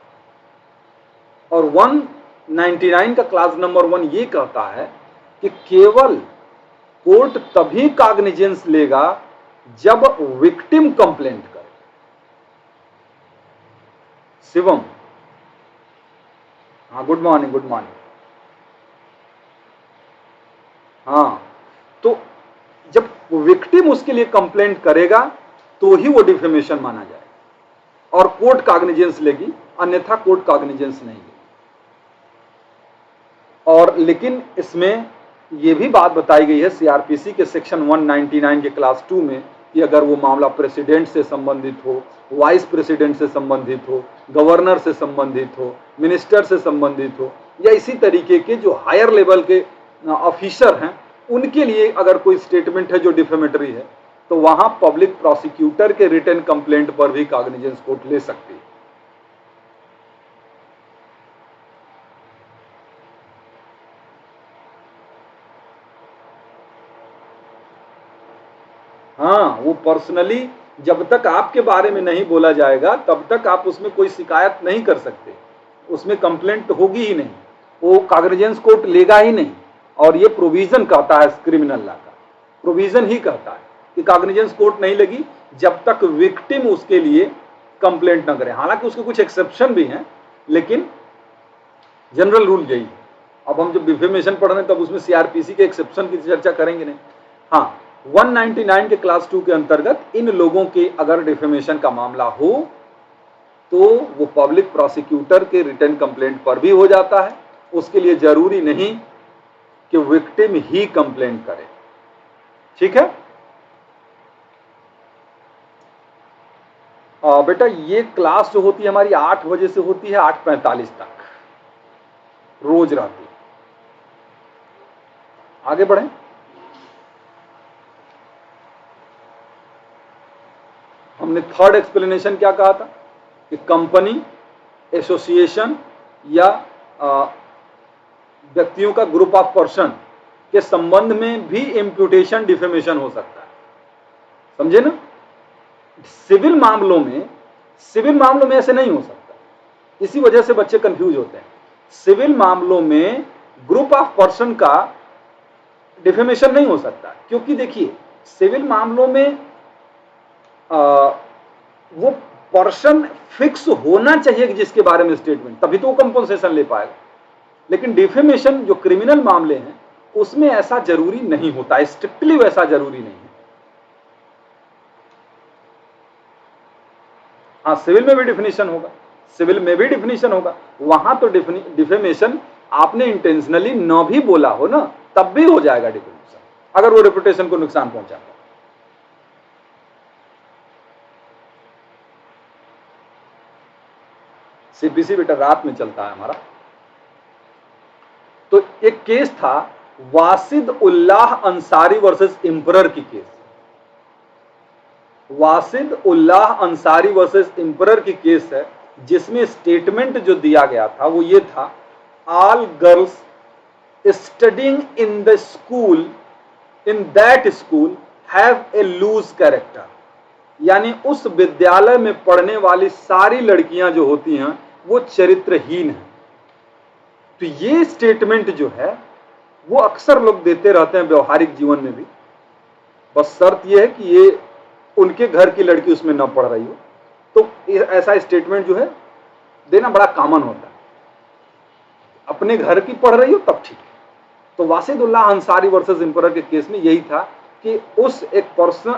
और 199 का क्लास नंबर 1 ये कहता है कि केवल कोर्ट तभी कॉग्निजेंस लेगा जब विक्टिम कंप्लेंट करे। शिवम, हाँ गुड मॉर्निंग, गुड मॉर्निंग। हाँ, तो जब विक्टिम उसके लिए कंप्लेंट करेगा तो ही वो डिफेमेशन माना जाएगा और कोर्ट कॉग्निजेंस लेगी, अन्यथा कोर्ट कॉग्निजेंस नहीं लेगी। और लेकिन इसमें यह भी बात बताई गई है सीआरपीसी के सेक्शन 199 के क्लास 2 में कि अगर वो मामला प्रेसिडेंट से संबंधित हो, वाइस प्रेसिडेंट से संबंधित हो, गवर्नर से संबंधित हो, मिनिस्टर से संबंधित हो, या इसी तरीके के जो हायर लेवल के ऑफिसर हैं उनके लिए अगर कोई स्टेटमेंट है जो डिफेमेटरी है, तो वहां पब्लिक प्रोसिक्यूटर के रिटन कंप्लेंट पर भी कॉग्निजेंस कोर्ट ले सकती है। हाँ, वो पर्सनली जब तक आपके बारे में नहीं बोला जाएगा तब तक आप उसमें कोई शिकायत नहीं कर सकते, उसमें कंप्लेंट होगी ही नहीं, वो कॉग्निजेंस कोर्ट लेगा ही नहीं। और ये प्रोविजन कहता है क्रिमिनल लॉ का, प्रोविजन ही कहता है कि कॉग्निजेंस कोर्ट नहीं लगी जब तक विक्टिम उसके लिए कंप्लेंट न करे। हालांकि उसके कुछ एक्सेप्शन भी हैं, लेकिन जनरल रूल यही है। अब हम जब डिफेमेशन पढ़ रहे हैं तब उसमें सीआरपीसी के एक्सेप्शन की चर्चा करेंगे नहीं। हाँ, 199 के क्लास 2 के अंतर्गत इन लोगों के अगर डिफेमेशन का मामला हो तो वो पब्लिक प्रोसिक्यूटर के रिटन कंप्लेंट पर भी हो जाता है, उसके लिए जरूरी नहीं कि विक्टिम ही कंप्लेंट करे। ठीक है बेटा, ये क्लास जो होती है हमारी 8 बजे से होती है 8:45 तक रोज रहती है। आगे बढ़ें। हमने थर्ड एक्सप्लेनेशन क्या कहा था कि कंपनी, एसोसिएशन या व्यक्तियों का ग्रुप ऑफ पर्सन के संबंध में भी इम्प्यूटेशन डिफेमेशन हो सकता है, समझे ना। सिविल मामलों में ऐसे नहीं हो सकता, इसी वजह से बच्चे कंफ्यूज होते हैं। सिविल मामलों में ग्रुप ऑफ पर्सन का डिफेमेशन नहीं हो सकता, क्योंकि देखिए सिविल मामलों में वो पर्सन फिक्स होना चाहिए कि जिसके बारे में स्टेटमेंट, तभी तो वो कंपनसेशन ले पाएगा। लेकिन डिफेमेशन जो क्रिमिनल मामले हैं उसमें ऐसा जरूरी नहीं होता, स्ट्रिक्टली वैसा जरूरी नहीं है। हाँ, सिविल में भी डिफिनेशन होगा, सिविल में भी डिफिनेशन होगा, वहां तो डिफेमेशन आपने इंटेंशनली न भी बोला हो ना तब भी हो जाएगा डिफेमेशन, अगर वो रेपुटेशन को नुकसान पहुंचाता है। सीपीसी बेटा रात में चलता है हमारा। तो एक केस था वासिद उल्लाह अंसारी वर्सेस एम्परर की case. Wasid Ullah Ansari versus emperor की केस है, जिसमें स्टेटमेंट जो दिया गया था वो ये था, all girls studying in the school, in that school have a loose character, यानी उस विद्यालय में पढ़ने वाली सारी लड़कियां जो होती हैं वो चरित्रहीन हैं। तो ये स्टेटमेंट जो है वो अक्सर लोग देते रहते हैं व्यवहारिक जीवन में भी, बस शर्त ये है कि ये उनके घर की लड़की उसमें न पढ़ रही हो, तो ऐसा स्टेटमेंट जो है देना बड़ा कॉमन होता है। अपने घर की पढ़ रही हो तब ठीक है। तो वासिदुल्लाह अंसारी वर्सेस एम्परर के केस में यही था कि उस एक पर्सन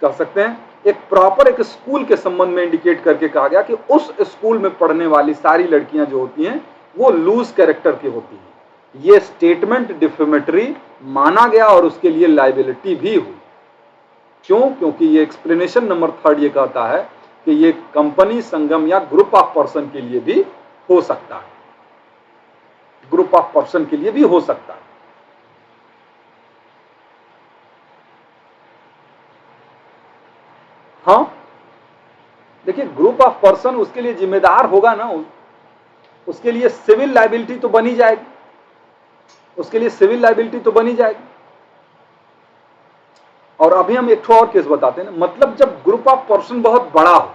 कह सकते हैं एक प्रॉपर एक स्कूल के संबंध में इंडिकेट करके कहा गया कि उस स्कूल में पढ़ने वाली सारी लड़कियां जो होती हैं वो लूज कैरेक्टर की होती हैं। ये स्टेटमेंट डिफेमेटरी माना गया और उसके लिए लाइबिलिटी भी हुई। क्यों? क्योंकि ये एक्सप्लेनेशन नंबर 3 ये कहता है कि ये कंपनी, संगम या ग्रुप ऑफ पर्सन के लिए भी हो सकता है, ग्रुप ऑफ पर्सन के लिए भी हो सकता है। हाँ, देखिए ग्रुप ऑफ पर्सन उसके लिए जिम्मेदार होगा ना, उसके लिए सिविल लाइबिलिटी तो बनी जाएगी, उसके लिए सिविल लाइबिलिटी तो बनी जाएगी। और अभी हम एक और केस बताते हैं ना, मतलब जब ग्रुप ऑफ पर्सन बहुत बड़ा हो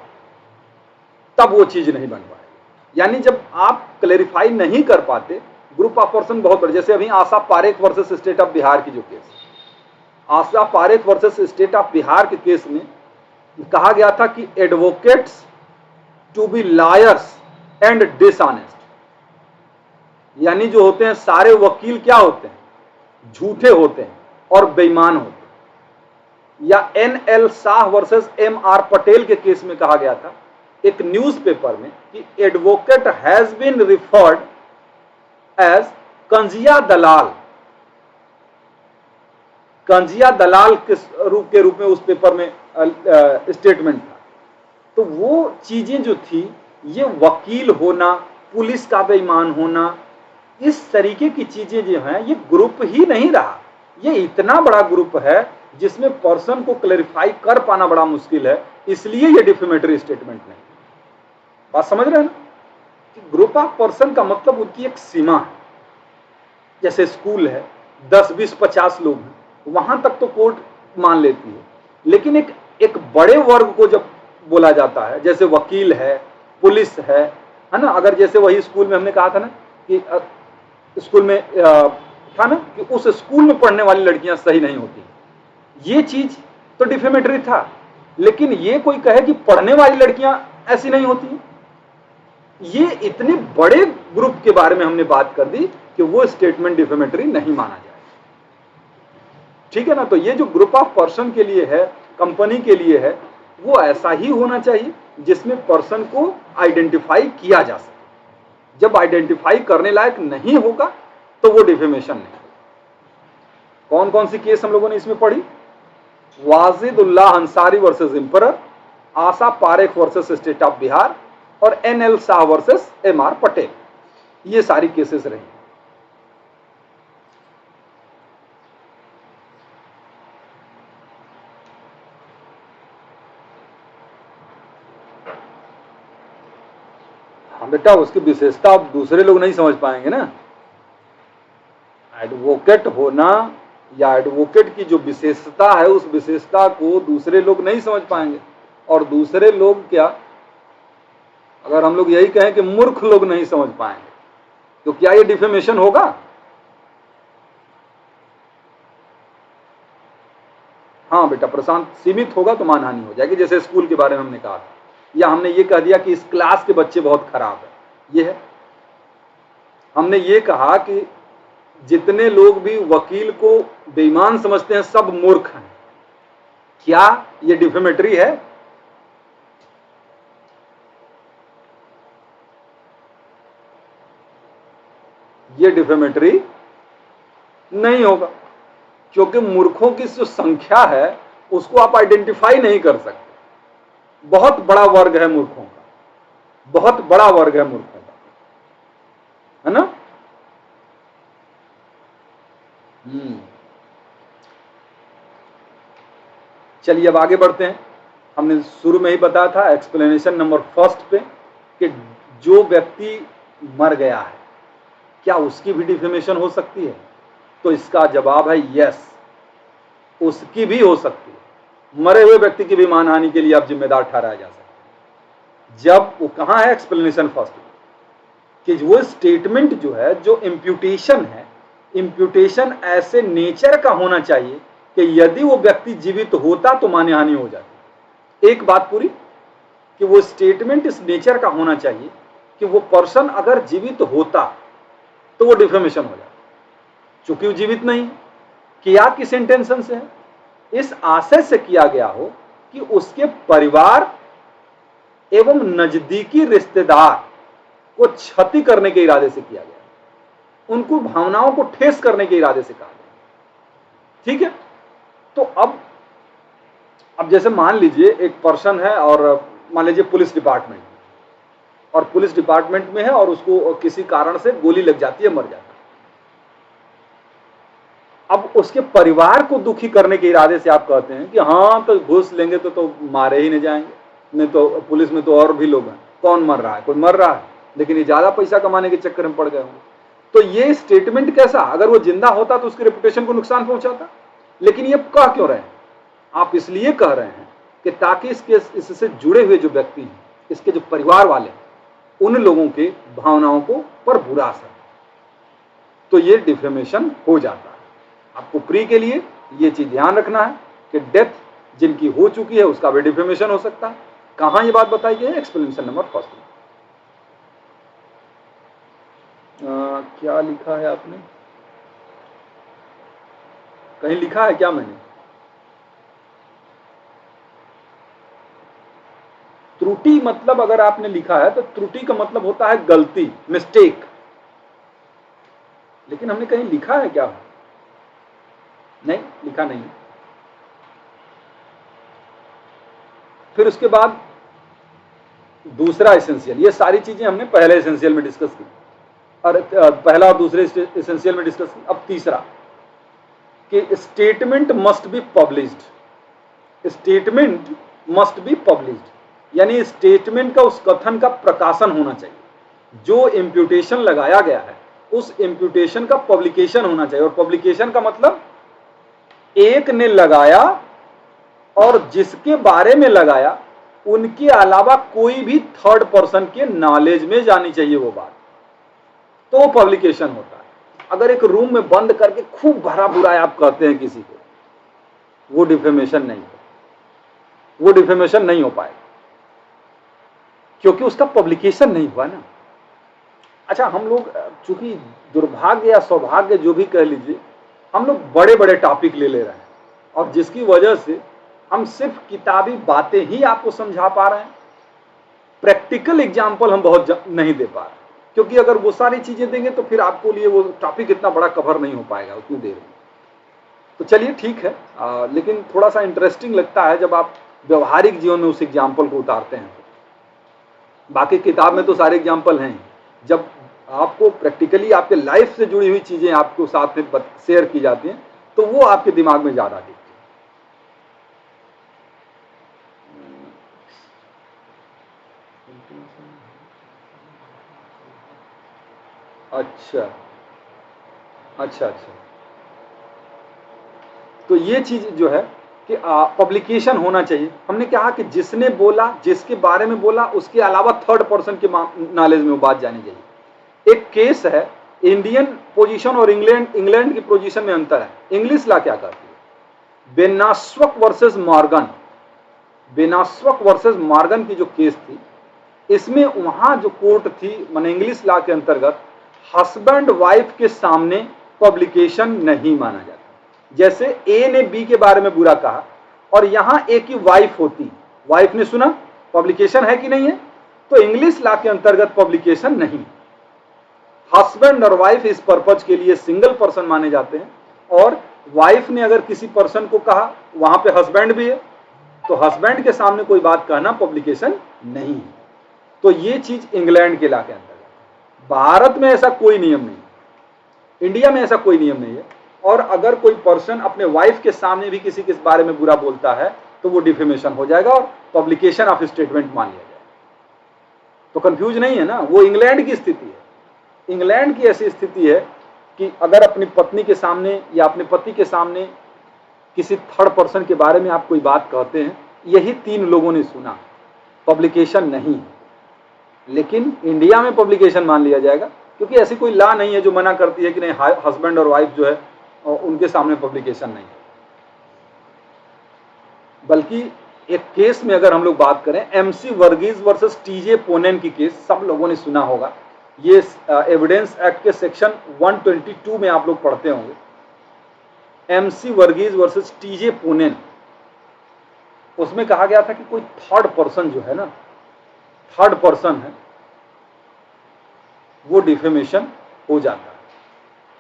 तब वो चीज नहीं बन पाएगी। यानी जब आप क्लेरिफाई नहीं कर पाते ग्रुप ऑफ पर्सन बहुत बड़े, जैसे अभी Asha Parekh versus state of Bihar की जो case, Asha Parekh versus state of Bihar के केस में कहा गया था कि advocates to be liars and dishonest, यानी जो होते हैं सारे वकील क्या होते हैं? झूठे होते हैं और बेईमान होते हैं। या NL Shah versus MR Patel के केस में कहा गया था एक न्यूज़पेपर में कि advocate has been referred as कंजिया दलाल, कंजिया दलाल के रूप में उस पेपर में स्टेटमेंट था। तो वो चीजें जो थी, ये वकील होना, पुलिस का बेईमान होना, इस तरीके की चीजें जो हैं ये ग्रुप ही नहीं रहा। ये इतना बड़ा ग्रुप है जिसमें पर्सन को क्लैरिफाई कर पाना बड़ा मुश्किल है, इसलिए ये डिफेमेटरी स्टेटमेंट नहीं। बात समझ रहे हैं ना कि ग्रुप ऑफ पर्सन का मतलब उनकी एक सीमा है। जैसे स्कूल है, 10, 20, 50 लोग हैं, वहां तक तो कोर्ट मान लेती है, लेकिन एक बड़े वर्ग को जब बोला जाता है, जैसे वकील है, पुलिस है ना, अगर जैसे वही स्कूल में हमने कहा था ना कि स्कूल में था ना कि उस स्कूल में पढ़ने वाली लड़कियां सही नहीं होती, ये चीज तो डिफेमेटरी था। लेकिन ये कोई कहे कि पढ़ने वाली लड़कियां ऐसी नहीं होती, ये इतने बड़े ग्रुप के बारे में हमने बात कर दी कि वो स्टेटमेंट डिफेमेटरी नहीं माना जाए। ठीक है ना? तो ये जो ग्रुप ऑफ पर्सन के लिए है, कंपनी के लिए है, वो ऐसा ही होना चाहिए जिसमें पर्सन को आइडेंटिफाई किया जा सके। जब आइडेंटिफाई करने लायक नहीं होगा तो वो डिफेमेशन नहीं। कौन कौन सी केस हम लोगों ने इसमें पढ़ी? Wajidullah Ansari versus emperor, Asha Parekh versus state of Bihar और NL Shah versus MR Patel, ये सारी केसेस रही। हाँ बेटा, उसकी विशेषता अब दूसरे लोग नहीं समझ पाएंगे ना। एडवोकेट होना या एडवोकेट की जो विशेषता है, उस विशेषता को दूसरे लोग नहीं समझ पाएंगे। और दूसरे लोग क्या, अगर हम लोग यही कहें कि मूर्ख लोग नहीं समझ पाएंगे, तो क्या ये डिफेमेशन होगा? हाँ बेटा प्रशांत, सीमित होगा तो मानहानि हो जाएगी, जैसे स्कूल के बारे में हमने कहा था, या हमने ये कह दिया कि इस क्लास के बच्चे बहुत खराब है, ये है। हमने ये कहा कि जितने लोग भी वकील को बेईमान समझते हैं सब मूर्ख हैं, क्या ये डिफेमेटरी है? ये डिफेमेटरी नहीं होगा, क्योंकि मूर्खों की जो संख्या है उसको आप आइडेंटिफाई नहीं कर सकते। बहुत बड़ा वर्ग है मूर्खों का, बहुत बड़ा वर्ग है मूर्खों का, है ना? चलिए अब आगे बढ़ते हैं। हमने शुरू में ही बताया था एक्सप्लेनेशन नंबर 1 पे कि जो व्यक्ति मर गया है क्या उसकी भी डिफेमेशन हो सकती है? तो इसका जवाब है यस। उसकी भी हो सकती है। मरे हुए व्यक्ति की भी मानहानि के लिए आप जिम्मेदार ठहराया जा सकता है। जब वो कहाँ है एक्सप्लेनेशन फर्स्ट कि वो स्टेटमेंट जो है, जो इम्प्यूटेशन है, इम्प्यूटेशन ऐसे नेचर का होना चाहिए कि यदि वो व्यक्ति जीवित होता तो मानहानि हो जाती। एक बात पूरी कि वो स्टेटमेंट इस नेचर का होना चाहिए कि वो पर्सन अगर जीवित होता तो वो डिफेमेशन हो जाता। चूंकि वो जीवित नहीं, किया किस इंटेंशन से है? इस आशय से किया गया हो कि उसके परिवार एवं नजदीकी रिश्तेदार को क्षति करने के इरादे से किया गया, उनको भावनाओं को ठेस करने के इरादे से कहा गया। ठीक है, तो अब जैसे मान लीजिए एक पर्सन है और मान लीजिए पुलिस डिपार्टमेंट, और पुलिस डिपार्टमेंट में है और उसको किसी कारण से गोली लग जाती है, मर जाता है। अब उसके परिवार को दुखी करने के इरादे से आप कहते हैं कि हाँ तो घूस लेंगे तो मारे ही नहीं जाएंगे, नहीं तो पुलिस में तो और भी लोग हैं, कौन मर रहा है? कोई मर रहा है, लेकिन ये ज्यादा पैसा कमाने के चक्कर में पड़ गए होंगे। तो ये स्टेटमेंट कैसा? अगर वो जिंदा होता तो उसकी रेपुटेशन को नुकसान पहुंचाता, लेकिन ये कह क्यों रहे हैं आप? इसलिए कह रहे हैं कि ताकि इससे जुड़े हुए जो व्यक्ति हैं, इसके जो परिवार वाले, उन लोगों के भावनाओं को पर बुरा असर, तो ये डिफेमेशन हो जाता है। आपको प्री के लिए ये चीज ध्यान रखना है कि डेथ जिनकी हो चुकी है उसका भी डिफेमेशन हो सकता है। कहां ये बात बताई गई है? एक्सप्लेनेशन नंबर फर्स्ट में। क्या लिखा है आपने? कहीं लिखा है क्या मैंने? त्रुटि मतलब अगर आपने लिखा है तो त्रुटि का मतलब होता है गलती, मिस्टेक, लेकिन हमने कहीं लिखा है क्या? नहीं, लिखा नहीं। फिर उसके बाद दूसरा एसेंशियल, ये सारी चीजें हमने पहले एसेंशियल में डिस्कस की, और पहला और दूसरे एसेंशियल में डिस्कस की। अब तीसरा कि statement must be published. Statement must be published यानी स्टेटमेंट का, उस कथन का प्रकाशन होना चाहिए। जो इम्प्यूटेशन लगाया गया है उस इम्प्यूटेशन का पब्लिकेशन होना चाहिए। और पब्लिकेशन का मतलब एक ने लगाया और जिसके बारे में लगाया उनके अलावा कोई भी थर्ड पर्सन के नॉलेज में जानी चाहिए वो बात, तो पब्लिकेशन होता है। अगर एक रूम में बंद करके खूब भरा बुरा आप कहते हैं किसी को, वो डिफेमेशन नहीं है, वो डिफेमेशन नहीं हो पाएगा क्योंकि उसका पब्लिकेशन नहीं हुआ ना। अच्छा, हम लोग चूंकि दुर्भाग्य या सौभाग्य जो भी कह लीजिए, हम लोग बड़े बड़े टॉपिक ले रहे हैं और जिसकी वजह से हम सिर्फ किताबी बातें ही आपको समझा पा रहे हैं, प्रैक्टिकल एग्जाम्पल हम बहुत नहीं दे पा रहे, क्योंकि अगर वो सारी चीजें देंगे तो फिर आपको लिए वो टॉपिक इतना बड़ा कवर नहीं हो पाएगा उतनी देर में। तो चलिए ठीक है, लेकिन थोड़ा सा इंटरेस्टिंग लगता है जब आप व्यवहारिक जीवन में उस एग्जाम्पल को उतारते हैं। बाकी किताब में तो सारे एग्जाम्पल हैं, जब आपको प्रैक्टिकली आपके लाइफ से जुड़ी हुई चीजें आपको साथ में शेयर की जाती हैं तो वो आपके दिमाग में ज्यादा दिखती है। अच्छा अच्छा अच्छा, तो ये चीज जो है कि पब्लिकेशन होना चाहिए। हमने कहा कि जिसने बोला, जिसके बारे में बोला, उसके अलावा थर्ड पर्सन के नॉलेज में वो बात जानी चाहिए। एक केस है, इंडियन पोजीशन और इंग्लैंड की पोजीशन में अंतर है। इंग्लिश लॉ क्या कहती है? बेनास्वक वर्सेस मॉर्गन, बेनास्वक वर्सेस मॉर्गन की जो केस थी, इसमें वहां जो कोर्ट थी माने इंग्लिश लॉ के अंतर्गत हस्बैंड वाइफ के सामने पब्लिकेशन नहीं माना जाता। जैसे ए ने बी के बारे में बुरा कहा और यहां ए की वाइफ होती, वाइफ ने सुना, पब्लिकेशन है कि नहीं है? तो इंग्लिश लॉ के अंतर्गत पब्लिकेशन नहीं। हस्बैंड और वाइफ इस पर्पज के लिए सिंगल पर्सन माने जाते हैं, और वाइफ ने अगर किसी पर्सन को कहा, वहां पे हस्बैंड भी है, तो हस्बैंड के सामने कोई बात कहना पब्लिकेशन नहीं है। तो ये चीज इंग्लैंड के लॉ के अंतर्गत। भारत में ऐसा कोई नियम नहीं, इंडिया में ऐसा कोई नियम नहीं है। और अगर कोई पर्सन अपने वाइफ के सामने भी किसी के बारे में बुरा बोलता है तो वो डिफेमेशन हो जाएगा और पब्लिकेशन ऑफ स्टेटमेंट मान लिया जाएगा। तो कंफ्यूज नहीं है ना, वो इंग्लैंड की स्थिति है। इंग्लैंड की ऐसी स्थिति है कि अगर अपनी पत्नी के सामने या अपने पति के सामने किसी थर्ड पर्सन के बारे में आप कोई बात कहते हैं, यही 3 लोगों ने सुना, पब्लिकेशन नहीं है। लेकिन इंडिया में पब्लिकेशन मान लिया जाएगा, क्योंकि ऐसी कोई लॉ नहीं है जो मना करती है कि नहीं हस्बैंड और वाइफ जो है उनके सामने पब्लिकेशन नहीं है। बल्कि एक केस में अगर हम लोग बात करें, MC वर्गीज वर्सेस TJ पोनेन की केस सब लोगों ने सुना होगा। ये एविडेंस एक्ट के सेक्शन 122 में आप लोग पढ़ते होंगे। MC वर्गीज वर्सेस TJ पोनेन, उसमें कहा गया था कि कोई थर्ड पर्सन जो है ना, थर्ड पर्सन है, वो डिफेमेशन हो जाता है।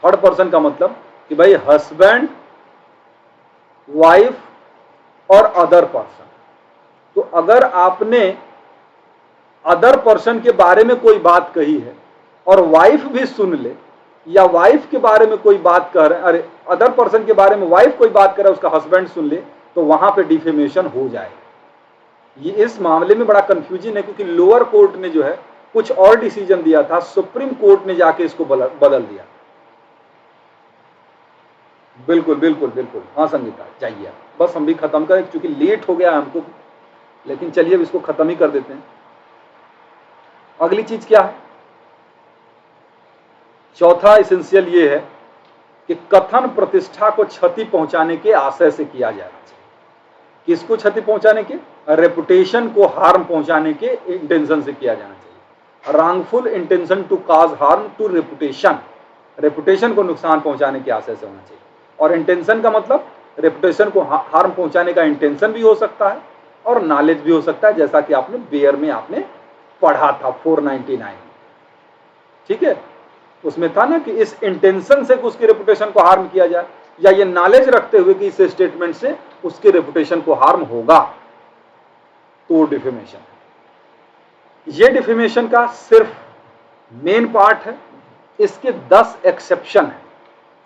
थर्ड पर्सन का मतलब कि भाई हस्बैंड, वाइफ और अदर पर्सन। तो अगर आपने अदर पर्सन के बारे में कोई बात कही है और वाइफ भी सुन ले, या वाइफ के बारे में कोई बात कह रहे, अरे अदर पर्सन के बारे में वाइफ कोई बात कर रहा है, उसका हस्बैंड सुन ले, तो वहां पे डिफेमेशन हो जाएगा। ये इस मामले में बड़ा कंफ्यूजन है, क्योंकि लोअर कोर्ट ने जो है कुछ और डिसीजन दिया था, सुप्रीम कोर्ट ने जाके इसको बदल दिया। बिल्कुल बिल्कुल बिल्कुल, हाँ संगीता जाइए, बस हम भी खत्म करें क्योंकि लेट हो गया हमको, लेकिन चलिए अब इसको खत्म ही कर देते हैं। अगली चीज क्या है? चौथा एसेंशियल ये है कि कथन प्रतिष्ठा को क्षति पहुंचाने के आशय से किया जाना चाहिए। किसको क्षति पहुंचाने के? रेपुटेशन को हार्म पहुंचाने के इंटेंशन से किया जाना चाहिए। Wrongful intention to cause harm to reputation, reputation को नुकसान पहुंचाने के आशय से होना चाहिए। और इंटेंशन का मतलब रेपुटेशन को हार्म पहुंचाने का इंटेंशन भी हो सकता है और नॉलेज भी हो सकता है, जैसा कि आपने बेयर में आपने पढ़ा था 499, ठीक है, उसमें था ना कि इस इंटेंशन से उसकी रेपुटेशन को हार्म किया जाए, या ये नॉलेज रखते हुए कि इस स्टेटमेंट से उसके रेपुटेशन को हार्म होगा, तो डिफेमेशन है। ये डिफेमेशन का सिर्फ मेन पार्ट है, इसके 10 एक्सेप्शन है।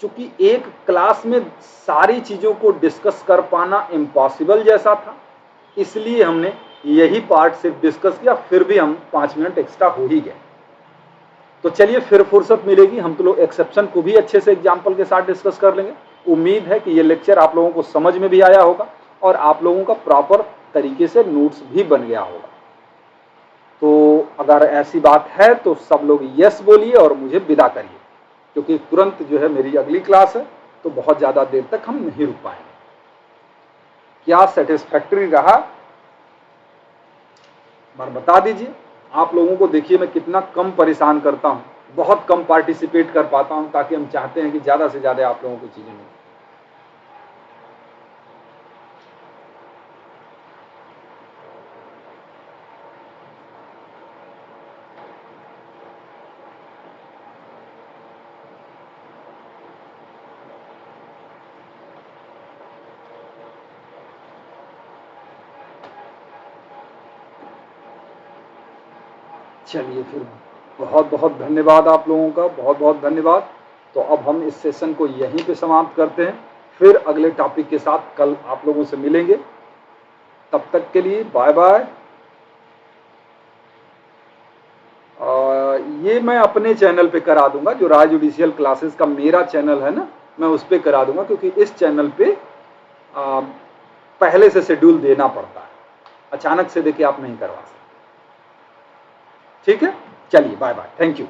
चूंकि एक क्लास में सारी चीजों को डिस्कस कर पाना इम्पॉसिबल जैसा था, इसलिए हमने यही पार्ट सिर्फ डिस्कस किया, फिर भी हम 5 मिनट एक्स्ट्रा हो ही गए। तो चलिए फिर फुर्सत मिलेगी, हम तो लोग एक्सेप्शन को भी अच्छे से एग्जाम्पल के साथ डिस्कस कर लेंगे। उम्मीद है कि ये लेक्चर आप लोगों को समझ में भी आया होगा और आप लोगों का प्रॉपर तरीके से नोट्स भी बन गया होगा। तो अगर ऐसी बात है तो सब लोग यस बोलिए और मुझे विदा करिए, क्योंकि तुरंत जो है मेरी अगली क्लास है, तो बहुत ज़्यादा देर तक हम नहीं रुक पाएंगे। क्या सेटिस्फैक्ट्री रहा बार बता दीजिए। आप लोगों को देखिए मैं कितना कम परेशान करता हूँ, बहुत कम पार्टिसिपेट कर पाता हूँ, ताकि हम चाहते हैं कि ज़्यादा से ज़्यादा आप लोगों को चीज़ें मिलें। चलिए फिर बहुत बहुत धन्यवाद आप लोगों का, बहुत बहुत धन्यवाद। तो अब हम इस सेशन को यहीं पे समाप्त करते हैं, फिर अगले टॉपिक के साथ कल आप लोगों से मिलेंगे। तब तक के लिए बाय बाय। ये मैं अपने चैनल पे करा दूंगा, जो राज जुडिशियल क्लासेस का मेरा चैनल है ना, मैं उस पर करा दूंगा, क्योंकि इस चैनल पे पहले से शेड्यूल देना पड़ता है, अचानक से देखिए आप नहीं करवा सकते। ठीक है, चलिए बाय बाय, थैंक यू।